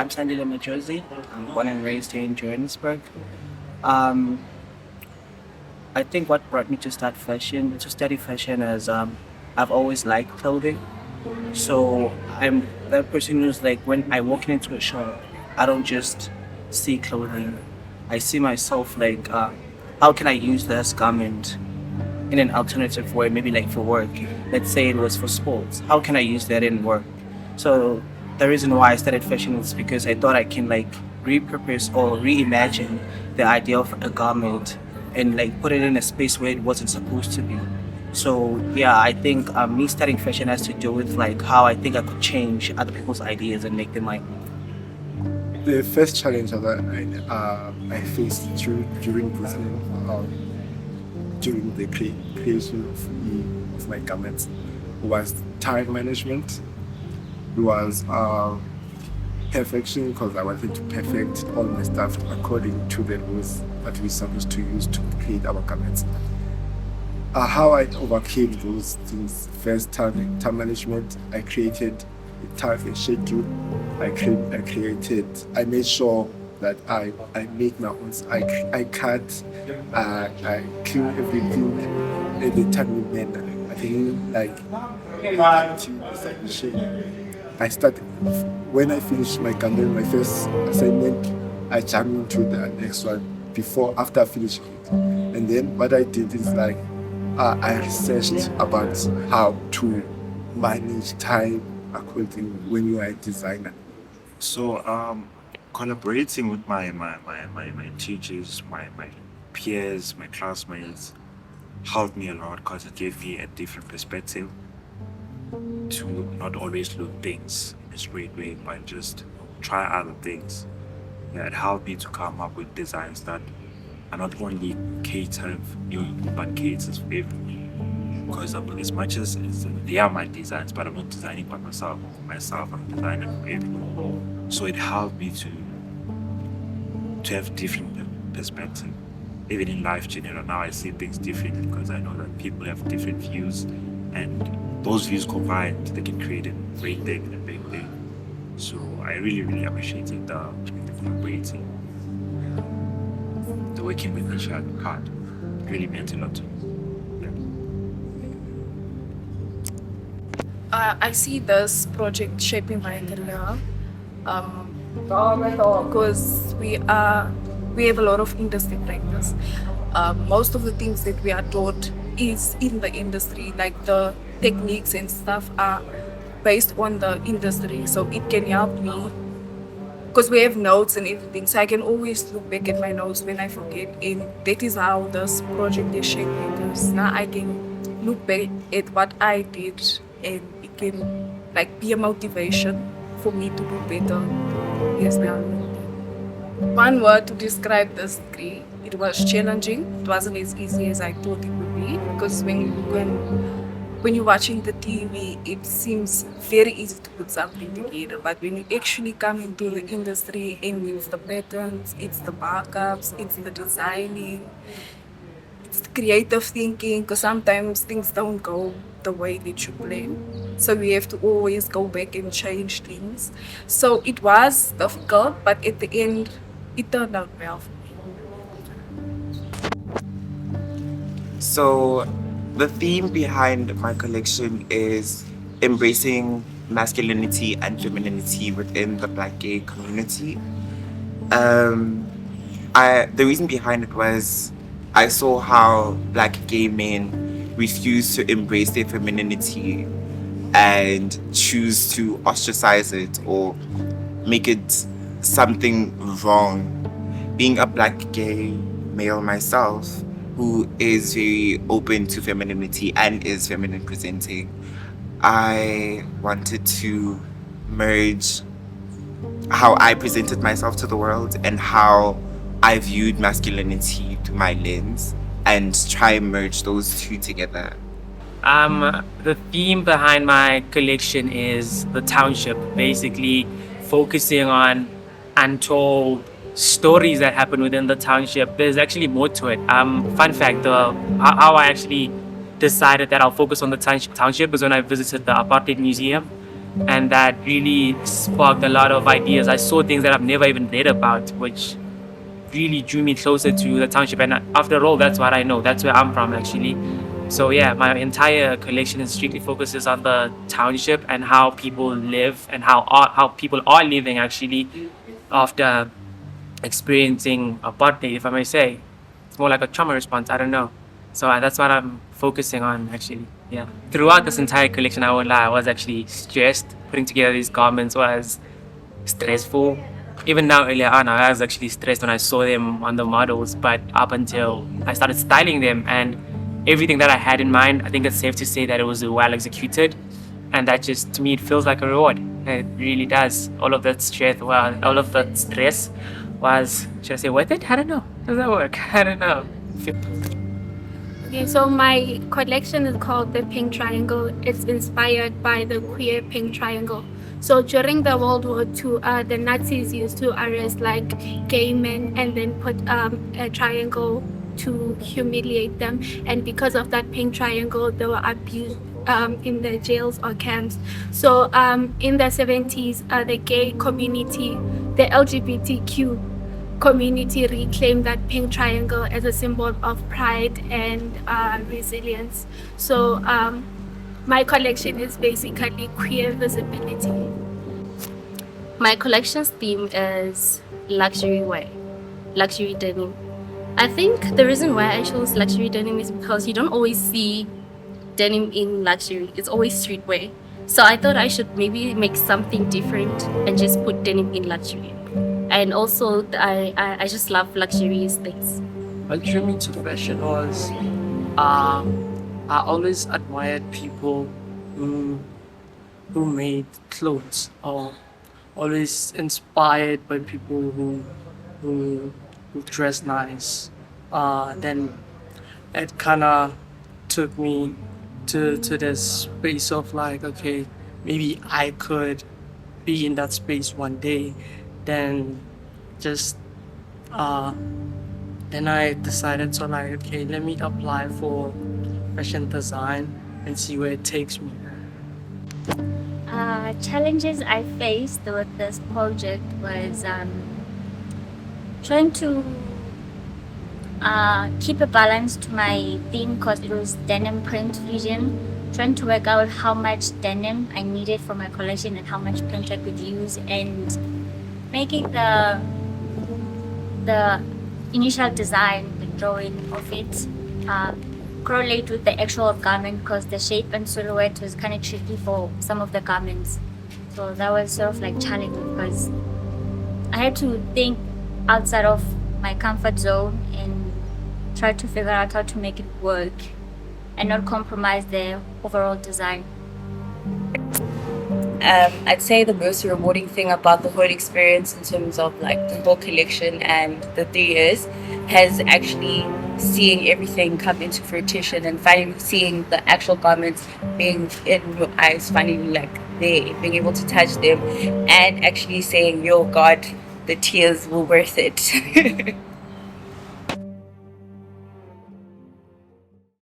I'm Sandy in Jersey. I'm born and raised here in Johannesburg. Um, I think what brought me to study fashion, is I've always liked clothing. So I'm that person who's like, when I walk into a shop, I don't just see clothing. I see myself like, how can I use this garment in an alternative way, maybe like for work. Let's say it was for sports. How can I use that in work? So the reason why I started fashion is because I thought I can like repurpose or reimagine the idea of a garment and like put it in a space where it wasn't supposed to be. So yeah, I think me studying fashion has to do with like how I think I could change other people's ideas and make them my own. The first challenge that I faced during design, during the creation of my garments, was time management. It was perfection, because I wanted to perfect all my stuff according to the rules that we're supposed to use to create our garments. How I overcame those things: first, time management. I created a time schedule. I made sure that I make my own. I cut, I clean everything in a timely manner. I didn't like to submission. I started when I finished my garment, my first assignment. I jumped into the next one after finishing it, and then what I did is like, I researched about how to manage time according when you are a designer. So, collaborating with my teachers, my peers, my classmates helped me a lot because it gave me a different perspective to not always look things in a straight way, but just try other things. Yeah, it helped me to come up with designs that are not only catering for you, but caters for everyone. Because as much as they are my designs, but I'm not designing by myself. I'm designing for everyone. So it helped me to have different perspective. Even in life general, now I see things differently because I know that people have different views, and those views combined, they can create a great thing and a big thing. So I really appreciated the collaborating, the working with each other hard. It really meant a lot to me. I see this project shaping my career because we have a lot of industry practice. Most of the things that we are taught is in the industry, like the techniques and stuff are based on the industry, so it can help me because we have notes and everything, so I can always look back at my notes when I forget, and that is how this project is shaping, because now I can look back at what I did and it can like be a motivation for me to do better. Yes, now. One word to describe this degree: it was challenging. It wasn't as easy as I thought it would be, because when you're watching the TV, it seems very easy to put something together. But when you actually come into the industry and it's the patterns, it's the markups, it's the designing, it's the creative thinking, because sometimes things don't go the way that you plan. So we have to always go back and change things. So it was difficult, but at the end, it turned out well for me. So, the theme behind my collection is embracing masculinity and femininity within the Black gay community. The reason behind it was I saw how Black gay men refuse to embrace their femininity and choose to ostracize it or make it something wrong. Being a Black gay male myself, who is very open to femininity and is feminine presenting, I wanted to merge how I presented myself to the world and how I viewed masculinity through my lens and try and merge those two together. The theme behind my collection is the township, basically focusing on untold stories that happen within the township. There's actually more to it. Fun fact, how I actually decided that I'll focus on the township was when I visited the apartheid museum. and that really sparked a lot of ideas. I saw things that I've never even read about, which really drew me closer to the township. And after all, that's what I know. That's where I'm from, actually. So yeah, my entire collection is strictly focuses on the township and how people live and how people are living actually after experiencing apartheid, if I may say. It's more like a trauma response. I don't know. So that's what I'm focusing on actually. Yeah. Throughout this entire collection, I won't lie, I was actually stressed. Putting together these garments was stressful. Even now, earlier on, I was actually stressed when I saw them on the models, but up until I started styling them and everything that I had in mind, I think it's safe to say that it was well executed. And that just, to me, it feels like a reward. It really does. All of that stress was, should I say worth it? I don't know. Does that work? I don't know. Okay, so my collection is called the Pink Triangle. It's inspired by the queer pink triangle. So during the World War II, the Nazis used to arrest like gay men and then put a triangle to humiliate them. And because of that pink triangle, they were abused in the jails or camps. So in the 70s, the gay community, the LGBTQ community reclaimed that pink triangle as a symbol of pride and resilience. So my collection is basically queer visibility. My collection's theme is luxury wear, luxury denim. I think the reason why I chose luxury denim is because you don't always see denim in luxury. It's always streetwear. So I thought I should maybe make something different and just put denim in luxury. And also, I just love luxurious things. What drew me to fashion was I always admired people who made clothes, or always inspired by people who dress nice. Then it kind of took me to this space of like, okay, maybe I could be in that space one day. Then just then I decided to like, okay, let me apply for fashion design and see where it takes me. Challenges I faced with this project was trying to keep a balance to my theme because it was denim print fusion. Trying to work out how much denim I needed for my collection and how much print I could use, and making the initial design, the drawing of it, correlate with the actual garment because the shape and silhouette was kind of tricky for some of the garments. So that was sort of like challenging because I had to think outside of my comfort zone and try to figure out how to make it work and not compromise the overall design. I'd say the most rewarding thing about the whole experience in terms of like the whole collection and the 3 years has actually seeing everything come into fruition and finally seeing the actual garments being in your eyes, finally like there, being able to touch them and actually saying, yo God, the tears were worth it.